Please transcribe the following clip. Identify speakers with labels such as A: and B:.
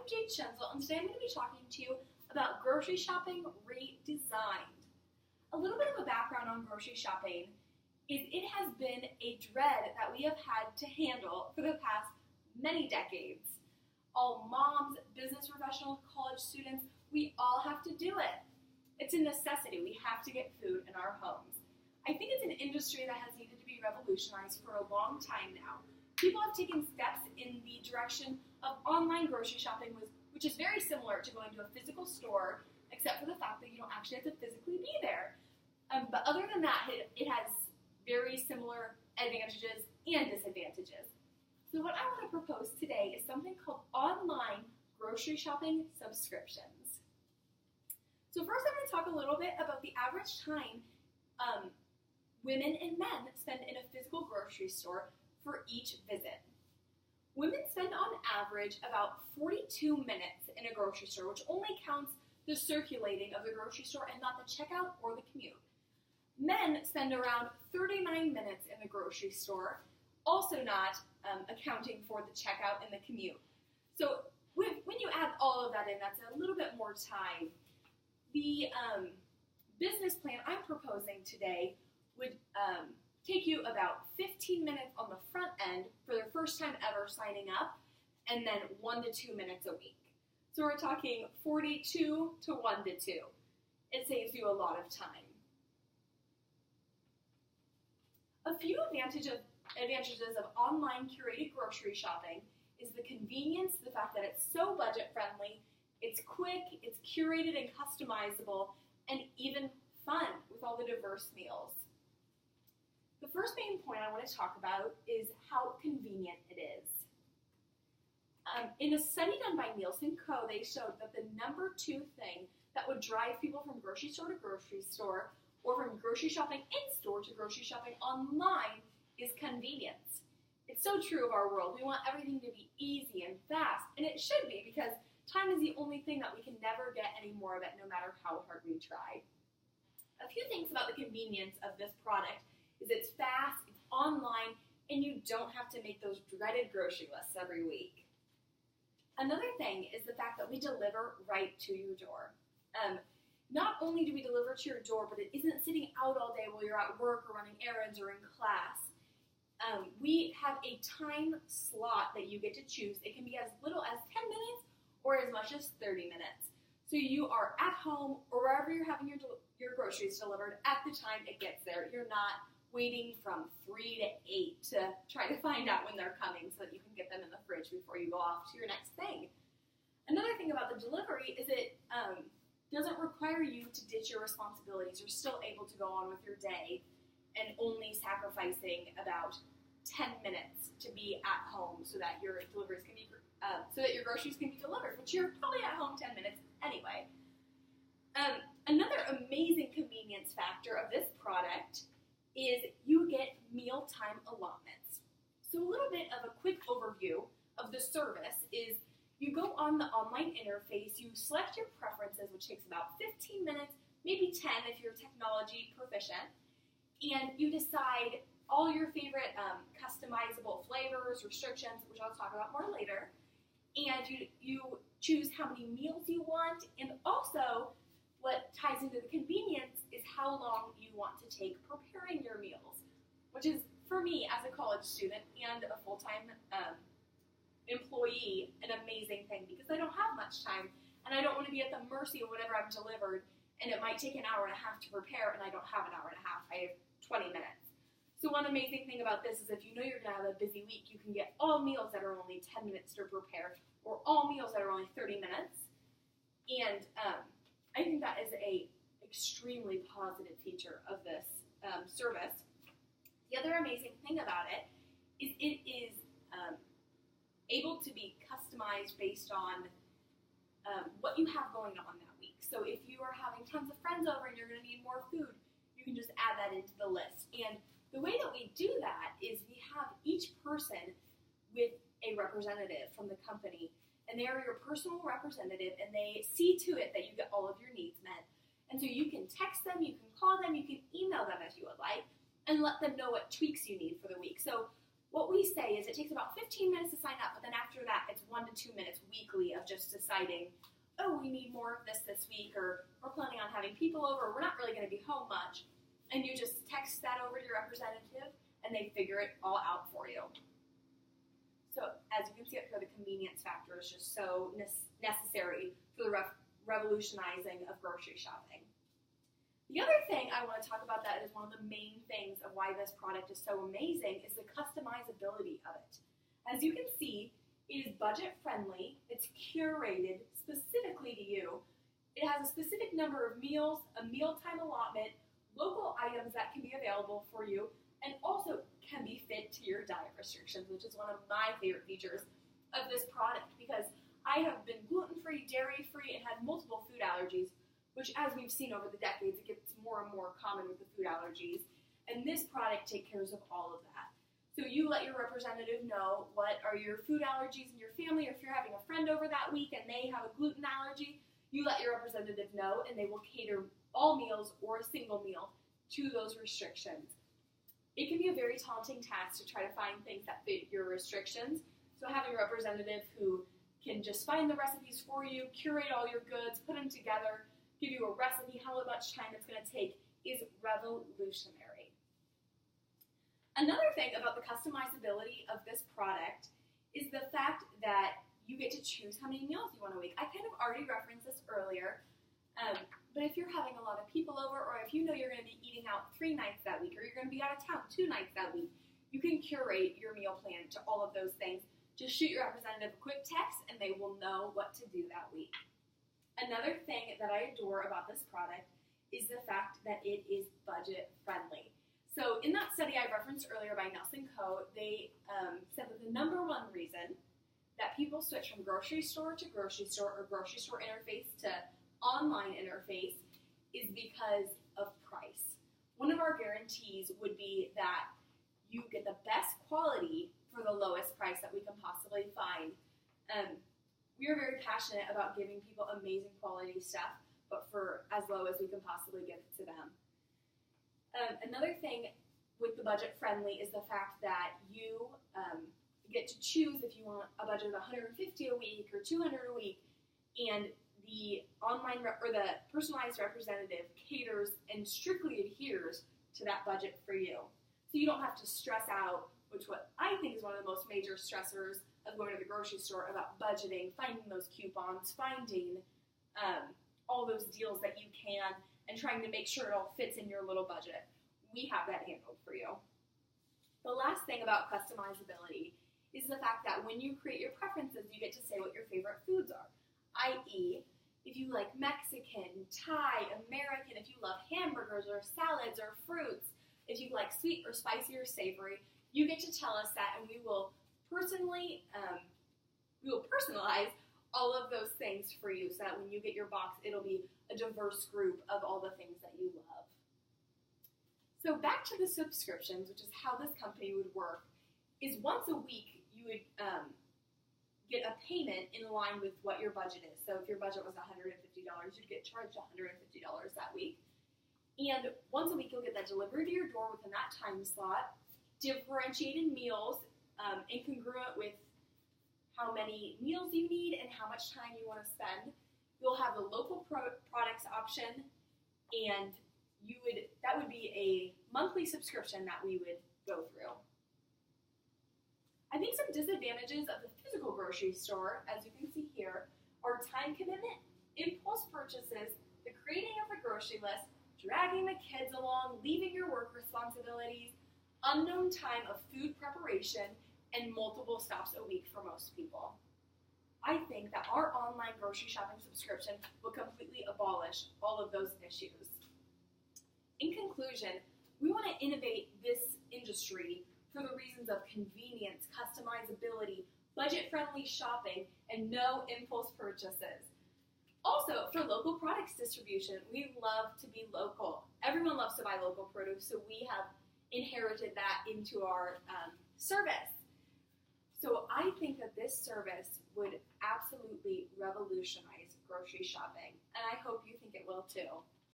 A: I'm Jade Schenzel, and today I'm going to be talking to you about grocery shopping redesigned. A little bit of a background on grocery shopping is it has been a dread that we have had to handle for the past many decades. All moms, business professionals, college students, we all have to do it. It's a necessity. We have to get food in our homes. I think it's an industry that has needed to be revolutionized for a long time now. People have taken steps in the direction of online grocery shopping, which is very similar to going to a physical store, except for the fact that you don't actually have to physically be there. But other than that, it has very similar advantages and disadvantages. So what I want to propose today is something called online grocery shopping subscriptions. So first I'm going to talk a little bit about the average time women and men spend in a physical grocery store for each visit. Women spend on average about 42 minutes in a grocery store, which only counts the circulating of the grocery store and not the checkout or the commute. Men spend around 39 minutes in the grocery store, also not accounting for the checkout and the commute. So when you add all of that in, that's a little bit more time. The business plan I'm proposing today would take you about 15 minutes on the front end for their first time ever signing up, and then 1 to 2 minutes a week. So we're talking 42 to 1 to 2. It saves you a lot of time. A few advantages of online curated grocery shopping is the convenience, the fact that it's so budget friendly, it's quick, it's curated and customizable, and even fun with all the diverse meals. The first main point I want to talk about is how convenient it is. In a study done by Nielsen Co., they showed that the number 2 thing that would drive people from grocery store to grocery store, or from grocery shopping in-store to grocery shopping online, is convenience. It's so true of our world. We want everything to be easy and fast, and it should be, because time is the only thing that we can never get any more of it, no matter how hard we try. A few things about the convenience of this product is it's fast, it's online, and you don't have to make those dreaded grocery lists every week. Another thing is the fact that we deliver right to your door. Not only do we deliver to your door, but it isn't sitting out all day while you're at work or running errands or in class. We have a time slot that you get to choose. It can be as little as 10 minutes or as much as 30 minutes. So you are at home or wherever you're having your groceries delivered at the time it gets there. You're not waiting from 3 to 8 to try to find out when they're coming so that you can get them in the fridge before you go off to your next thing. Another thing about the delivery is it doesn't require you to ditch your responsibilities. You're still able to go on with your day and only sacrificing about 10 minutes to be at home so that your deliveries can be so that your groceries can be delivered, which you're probably at home 10 minutes anyway. Another amazing convenience factor of this product is you get mealtime allotments. So a little bit of a quick overview of the service is you go on the online interface, you select your preferences, which takes about 15 minutes, maybe 10 if you're technology proficient, and you decide all your favorite customizable flavors, restrictions, which I'll talk about more later, and you choose how many meals you want, and also what ties into the convenience is how long you want to take preparing your meals, which is, for me, as a college student and a full-time employee, an amazing thing, because I don't have much time, and I don't want to be at the mercy of whatever I've delivered, and it might take an hour and a half to prepare, and I don't have an hour and a half. I have 20 minutes. So one amazing thing about this is if you know you're going to have a busy week, you can get all meals that are only 10 minutes to prepare, or all meals that are only 30 minutes, and I think that is a extremely positive feature of this service. The other amazing thing about it is it is able to be customized based on what you have going on that week. So if you are having tons of friends over and you're going to need more food, you can just add that into the list. And the way that we do that is we have each person with a representative from the company, and they are your personal representative, and they see to it that you get all of your needs met. And so you can text them, you can call them, you can email them if you would like, and let them know what tweaks you need for the week. So What we say is it takes about 15 minutes to sign up, but then after that, it's 1 to 2 minutes weekly of just deciding, oh, we need more of this week, or we're planning on having people over, we're not really going to be home much. And you just text that over to your representative, and they figure it all out for you. So as you can see up here, the convenience factor is just so necessary for the revolutionizing of grocery shopping. The other thing I want to talk about that is one of the main things of why this product is so amazing is the customizability of it. As you can see, it is budget friendly, it's curated specifically to you, it has a specific number of meals, a mealtime allotment, local items that can be available for you, and also can be fit to your diet restrictions, which is one of my favorite features of this product because I have been gluten-free, dairy-free, and had multiple food allergies, which as we've seen over the decades, it gets more and more common with the food allergies. And this product takes care of all of that. So you let your representative know what are your food allergies in your family, or if you're having a friend over that week and they have a gluten allergy, you let your representative know and they will cater all meals or a single meal to those restrictions. It can be a very daunting task to try to find things that fit your restrictions. So having a representative who can just find the recipes for you, curate all your goods, put them together, give you a recipe, how much time it's going to take, is revolutionary. Another thing about the customizability of this product is the fact that you get to choose how many meals you want a week. I kind of already referenced this earlier, but if you're having a lot of people over, or if you know you're going to be eating out 3 nights that week, or you're going to be out of town 2 nights that week, you can curate your meal plan to all of those things. Just shoot your representative a quick text and they will know what to do that week. Another thing that I adore about this product is the fact that it is budget friendly. So in that study I referenced earlier by Nelson Co., they said that the number one reason that people switch from grocery store to grocery store, or grocery store interface to online interface, is because of price. One of our guarantees would be that you get the best quality for the lowest price that we can possibly find. We are very passionate about giving people amazing quality stuff, but for as low as we can possibly give it to them. Another thing with the budget friendly is the fact that you get to choose if you want a budget of $150 a week or $200 a week, and the the personalized representative caters and strictly adheres to that budget for you. So you don't have to stress out, which what I think is one of the most major stressors of going to the grocery store, about budgeting, finding those coupons, finding all those deals that you can, and trying to make sure it all fits in your little budget. We have that handled for you. The last thing about customizability is the fact that when you create your preferences, you get to say what your favorite foods are, i.e., if you like Mexican, Thai, American, if you love hamburgers or salads or fruits, if you like sweet or spicy or savory, you get to tell us that, and we will personalize all of those things for you, so that when you get your box, it'll be a diverse group of all the things that you love. So back to the subscriptions, which is how this company would work, is once a week you would get a payment in line with what your budget is. So if your budget was $150, you'd get charged $150 that week. And once a week, you'll get that delivered to your door within that time slot, differentiated meals, incongruent with how many meals you need and how much time you want to spend. You'll have the local products option, and that would be a monthly subscription that we would go through. I think some disadvantages of the physical grocery store, as you can see here, are time commitment, impulse purchases, the creating of the grocery list, dragging the kids along, leaving your work responsibilities, unknown time of food preparation, and multiple stops a week for most people. I think that our online grocery shopping subscription will completely abolish all of those issues. In conclusion, we want to innovate this industry for the reasons of convenience, customizability, budget-friendly shopping, and no impulse purchases. Also, for local products distribution, we love to be local. Everyone loves to buy local produce, so we have inherited that into our service. So I think that this service would absolutely revolutionize grocery shopping, and I hope you think it will too.